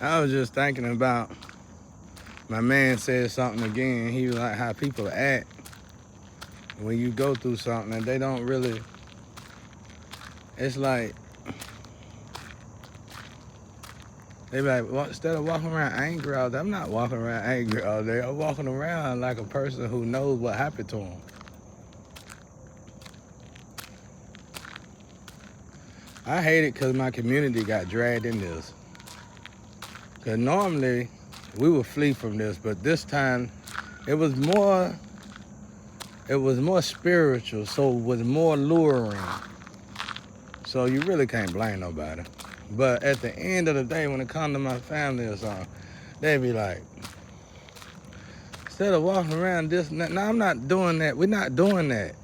I was just thinking about my man said something again. He was like how people act when you go through something and they don't really. It's like they be like, well, instead of walking around angry all day, I'm not walking around angry all day. I'm walking around like a person who knows what happened to him. I hate it because my community got dragged in this. Because normally we would flee from this, but this time it was more spiritual, so it was more luring. So you really can't blame nobody. But at the end of the day, when it comes to my family or something, they be like, instead of walking around this and that, no, I'm not doing that. We're not doing that.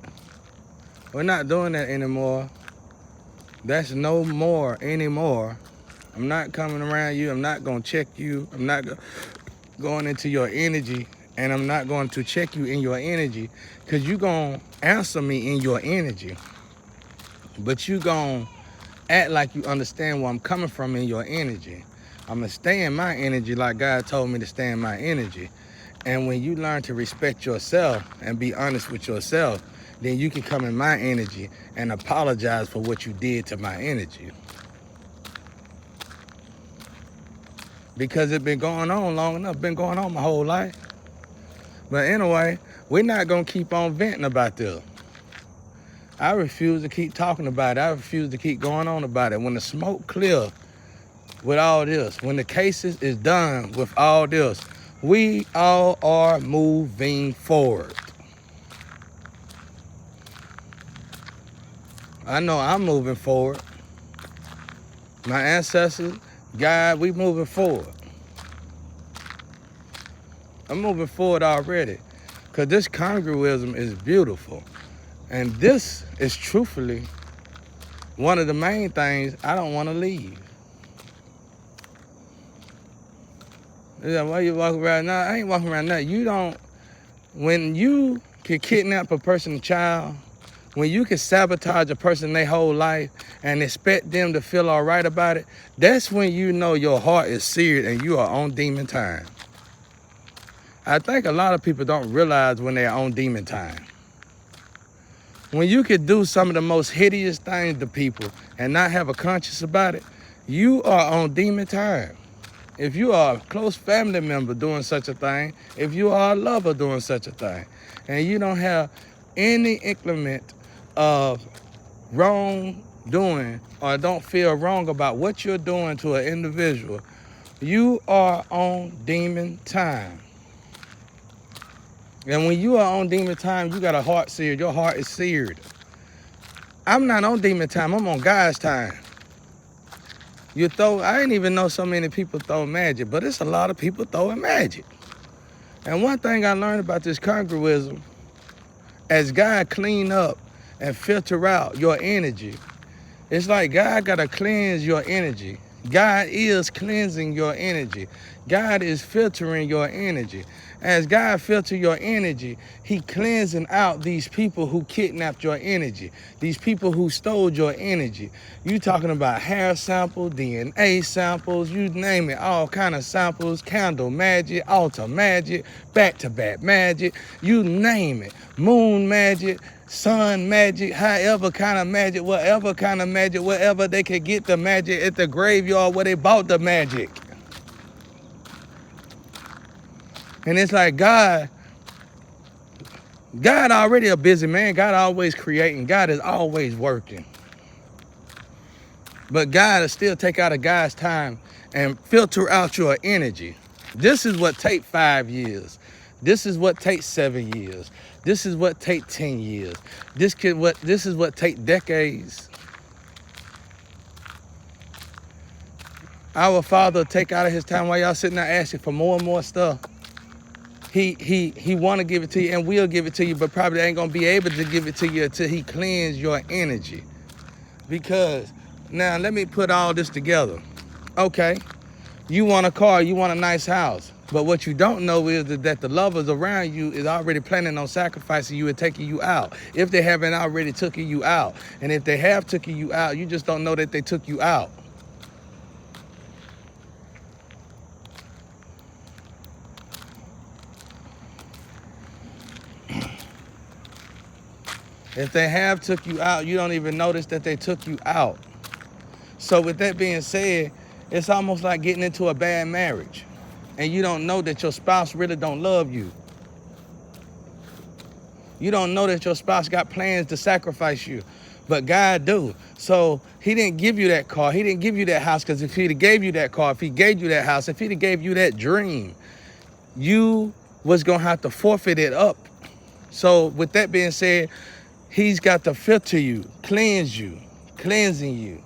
We're not doing that anymore. That's no more anymore. I'm not coming around you. I'm not going to check you. I'm not going into your energy, and I'm not going to check you in your energy because you're going to answer me in your energy. But you going to act like you understand where I'm coming from in your energy. I'm going to stay in my energy like God told me to stay in my energy. And when you learn to respect yourself and be honest with yourself, then you can come in my energy and apologize for what you did to my energy. Because it's been going on long enough, been going on my whole life. But anyway, we're not going to keep on venting about this. I refuse to keep talking about it. I refuse to keep going on about it. When the smoke clears with all this, when the cases is done with all this, we all are moving forward. I know I'm moving forward. My ancestors, God, we moving forward. I'm moving forward already because this congruism is beautiful. And this is truthfully one of the main things I don't want to leave. Yeah, why you walking around now? I ain't walking around now. You don't, when you can kidnap a person's child, when you can sabotage a person their whole life and expect them to feel all right about it, that's when you know your heart is seared and you are on demon time. I think a lot of people don't realize when they're on demon time. When you could do some of the most hideous things to people and not have a conscience about it, you are on demon time. If you are a close family member doing such a thing, if you are a lover doing such a thing, and you don't have any increment of wrongdoing or don't feel wrong about what you're doing to an individual, you are on demon time. And when you are on demon time, you got a heart seared. Your heart is seared. I'm not on demon time. I'm on God's time. I didn't even know so many people throw magic, but it's a lot of people throwing magic. And one thing I learned about this congruism, as God clean up and filter out your energy, it's like God got to cleanse your energy. God is cleansing your energy. God is filtering your energy. As God filter your energy, he cleansing out these people who kidnapped your energy, these people who stole your energy. You talking about hair samples, DNA samples, you name it, all kind of samples, candle magic, altar magic, back-to-back magic, you name it, moon magic, sun magic, however kind of magic, whatever kind of magic, wherever they could get the magic at the graveyard where they bought the magic. And it's like God already a busy man. God always creating. God is always working. But God will still take out a guy's time and filter out your energy. This is what takes 5 years. This is what takes 7 years. This is what takes 10 years. This is what takes decades. Our Father take out of his time while y'all sitting there asking for more and more stuff. He want to give it to you and will give it to you, but probably ain't going to be able to give it to you until he cleans your energy. Because now let me put all this together. Okay, you want a car, you want a nice house, but what you don't know is that the lovers around you is already planning on sacrificing you and taking you out. If they haven't already taken you out, and if they have taken you out, you just don't know that they took you out. If they have took you out, you don't even notice that they took you out. So with that being said, it's almost like getting into a bad marriage and you don't know that your spouse really don't love you. You don't know that your spouse got plans to sacrifice you, but God do. So he didn't give you that car. He didn't give you that house, because if he'd have gave you that car, if he gave you that house, if he'd have gave you that dream, you was going to have to forfeit it up. So with that being said, he's got to filter you, cleansing you.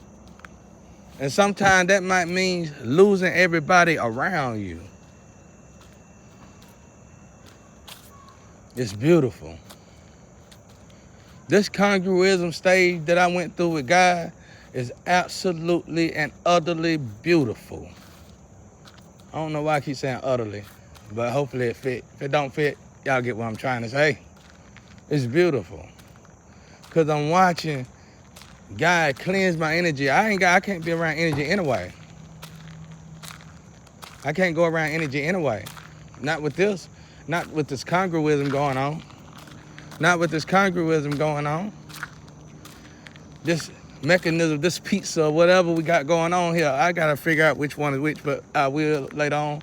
And sometimes that might mean losing everybody around you. It's beautiful. This congruism stage that I went through with God is absolutely and utterly beautiful. I don't know why I keep saying utterly, but hopefully it fit. If it don't fit, y'all get what I'm trying to say. It's beautiful. Because I'm watching God cleanse my energy. I can't be around energy anyway. I can't go around energy anyway. Not with this congruism going on. Not with this congruism going on. This mechanism, this pizza, whatever we got going on here, I gotta figure out which one is which, but I will later on.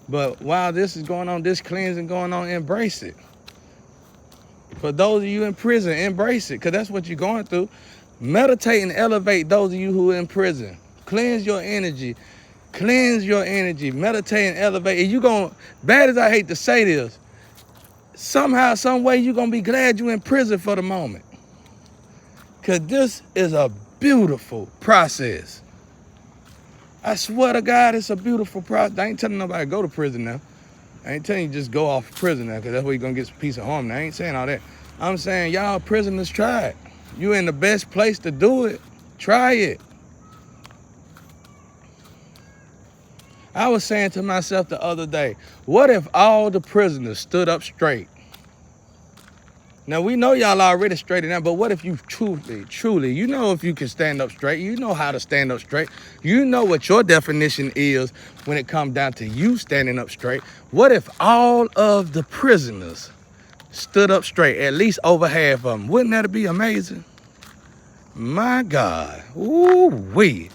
But while this is going on, this cleansing going on, embrace it. For those of you in prison, embrace it, because that's what you're going through. Meditate and elevate those of you who are in prison. Cleanse your energy. Cleanse your energy. Meditate and elevate. And you gonna, bad as I hate to say this, somehow, some way, you're going to be glad you're in prison for the moment. Because this is a beautiful process. I swear to God, it's a beautiful process. I ain't telling nobody to go to prison now. I ain't telling you just go off prison now, because that's where you're going to get some peace of home now. I ain't saying all that. I'm saying, y'all prisoners, try it. You're in the best place to do it. Try it. I was saying to myself the other day, what if all the prisoners stood up straight? Now, we know y'all already straight now, but what if you truly, you know if you can stand up straight, you know how to stand up straight, you know what your definition is when it comes down to you standing up straight. What if all of the prisoners stood up straight, at least over half of them? Wouldn't that be amazing? My God, ooh-wee.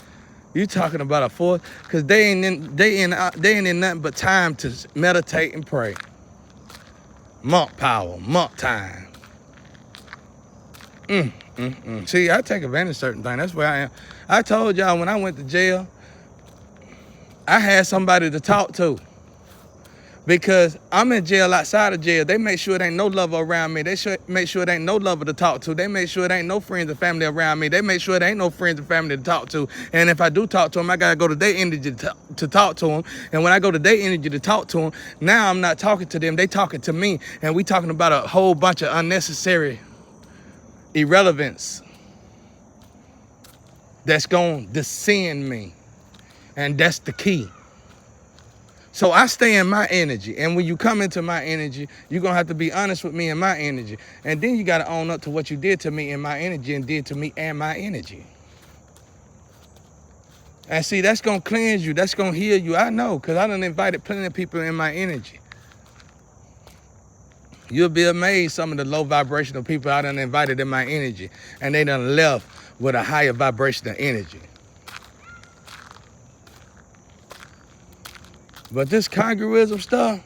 You talking about a fourth? Because they ain't in nothing but time to meditate and pray. Monk power, monk time. See, I take advantage of certain things. That's where I am. I told y'all when I went to jail, I had somebody to talk to. Because I'm in jail outside of jail. They make sure there ain't no lover around me. They make sure there ain't no lover to talk to. They make sure there ain't no friends and family around me. They make sure there ain't no friends and family to talk to. And if I do talk to them, I got to go to their energy to talk to them. And when I go to their energy to talk to them, now I'm not talking to them. They talking to me. And we talking about a whole bunch of unnecessary irrelevance that's going to descend me. And that's the key. So I stay in my energy. And when you come into my energy, you're going to have to be honest with me in my energy. And then you got to own up to what you did to me in my energy and did to me and my energy. And see, that's going to cleanse you. That's going to heal you. I know, because I done invited plenty of people in my energy. You'll be amazed some of the low vibrational people I done invited in my energy. And they done left with a higher vibrational energy. But this congruism stuff,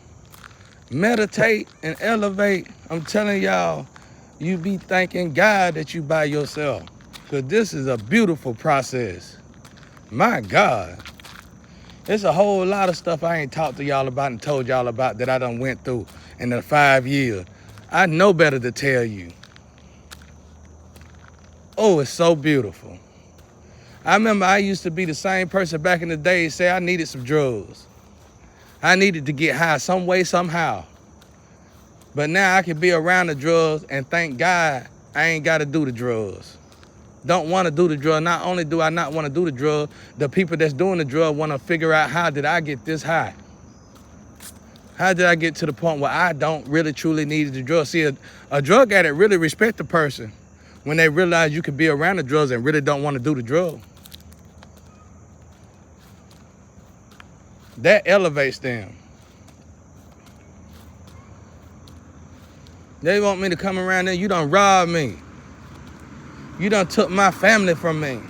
meditate and elevate, I'm telling y'all, you be thanking God that you by yourself. Because this is a beautiful process. My God. There's a whole lot of stuff I ain't talked to y'all about and told y'all about that I done went through in the 5 years. I know better to tell you. Oh, it's so beautiful. I remember I used to be the same person back in the day, say I needed some drugs. I needed to get high some way, somehow. But now I can be around the drugs and thank God I ain't got to do the drugs. Don't want to do the drug. Not only do I not want to do the drug, the people that's doing the drug want to figure out, how did I get this high? How did I get to the point where I don't really truly need the drug? See, a drug addict really respect the person when they realize you could be around the drugs and really don't want to do the drug. That elevates them. They want me to come around there, you done rob me. You done took my family from me.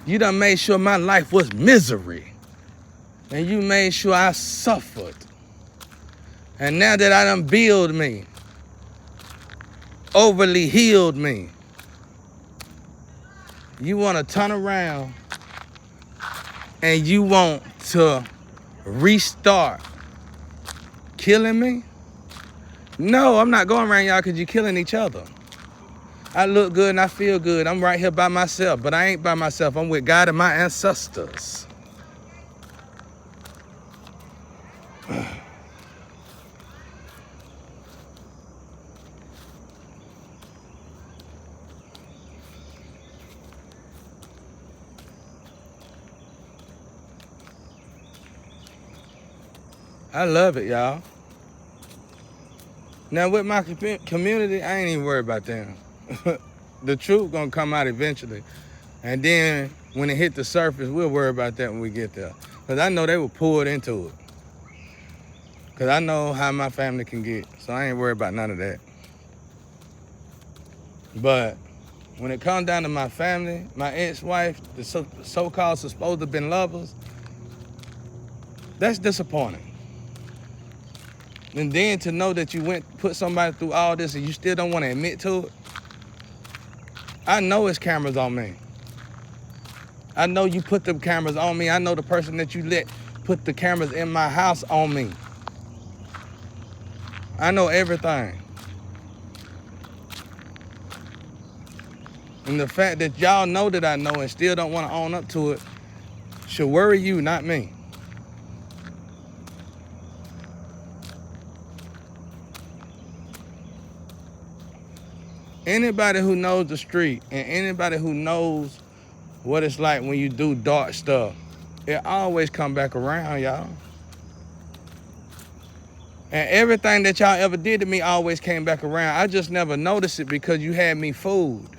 You done made sure my life was misery. And you made sure I suffered. And now that I done build me, overly healed me, you want to turn around and you want to restart killing me? No, I'm not going around y'all because you're killing each other. I look good and I feel good. I'm right here by myself, but I ain't by myself. I'm with God and my ancestors. I love it, y'all. Now with my community, I ain't even worried about them. The truth gonna come out eventually. And then when it hit the surface, we'll worry about that when we get there. Cause I know they were pulled into it. Cause I know how my family can get. So I ain't worried about none of that. But when it comes down to my family, my ex-wife, the so-called supposed to have been lovers, that's disappointing. And then to know that you put somebody through all this and you still don't want to admit to it. I know it's cameras on me. I know you put the cameras on me. I know the person that you let put the cameras in my house on me. I know everything. And the fact that y'all know that I know and still don't want to own up to it should worry you, not me. Anybody who knows the street and anybody who knows what it's like when you do dark stuff, it always come back around, y'all. And everything that y'all ever did to me always came back around. I just never noticed it because you had me fooled.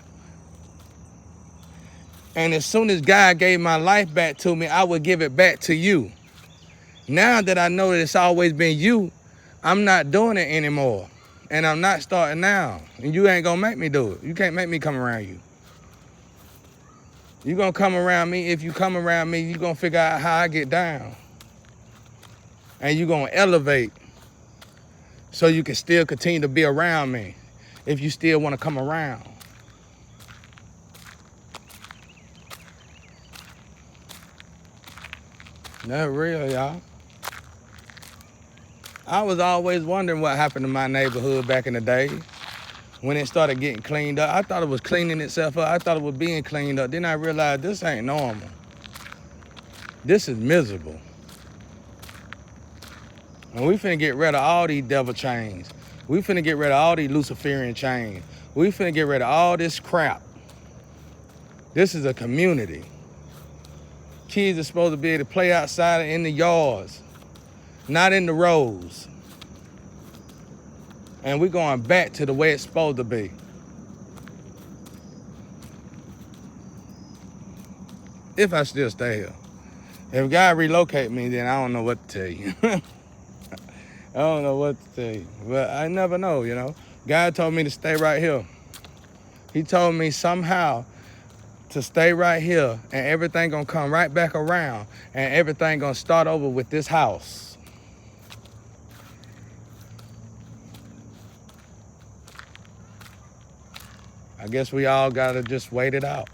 And as soon as God gave my life back to me, I would give it back to you. Now that I know that it's always been you, I'm not doing it anymore. And I'm not starting now. And you ain't gonna make me do it. You can't make me come around you. You gonna come around me. If you come around me, you gonna figure out how I get down. And you gonna elevate so you can still continue to be around me if you still wanna come around. That's real, y'all. I was always wondering what happened to my neighborhood back in the day when it started getting cleaned up. I thought it was cleaning itself up. I thought it was being cleaned up. Then I realized this ain't normal. This is miserable. And we finna get rid of all these devil chains. We finna get rid of all these Luciferian chains. We finna get rid of all this crap. This is a community. Kids are supposed to be able to play outside in the yards, not in the roads. And we're going back to the way it's supposed to be. If I still stay here. If God relocate me, then I don't know what to tell you. I don't know what to tell you. But I never know, you know. God told me to stay right here. He told me somehow to stay right here and everything gonna come right back around and everything gonna start over with this house. I guess we all gotta just wait it out.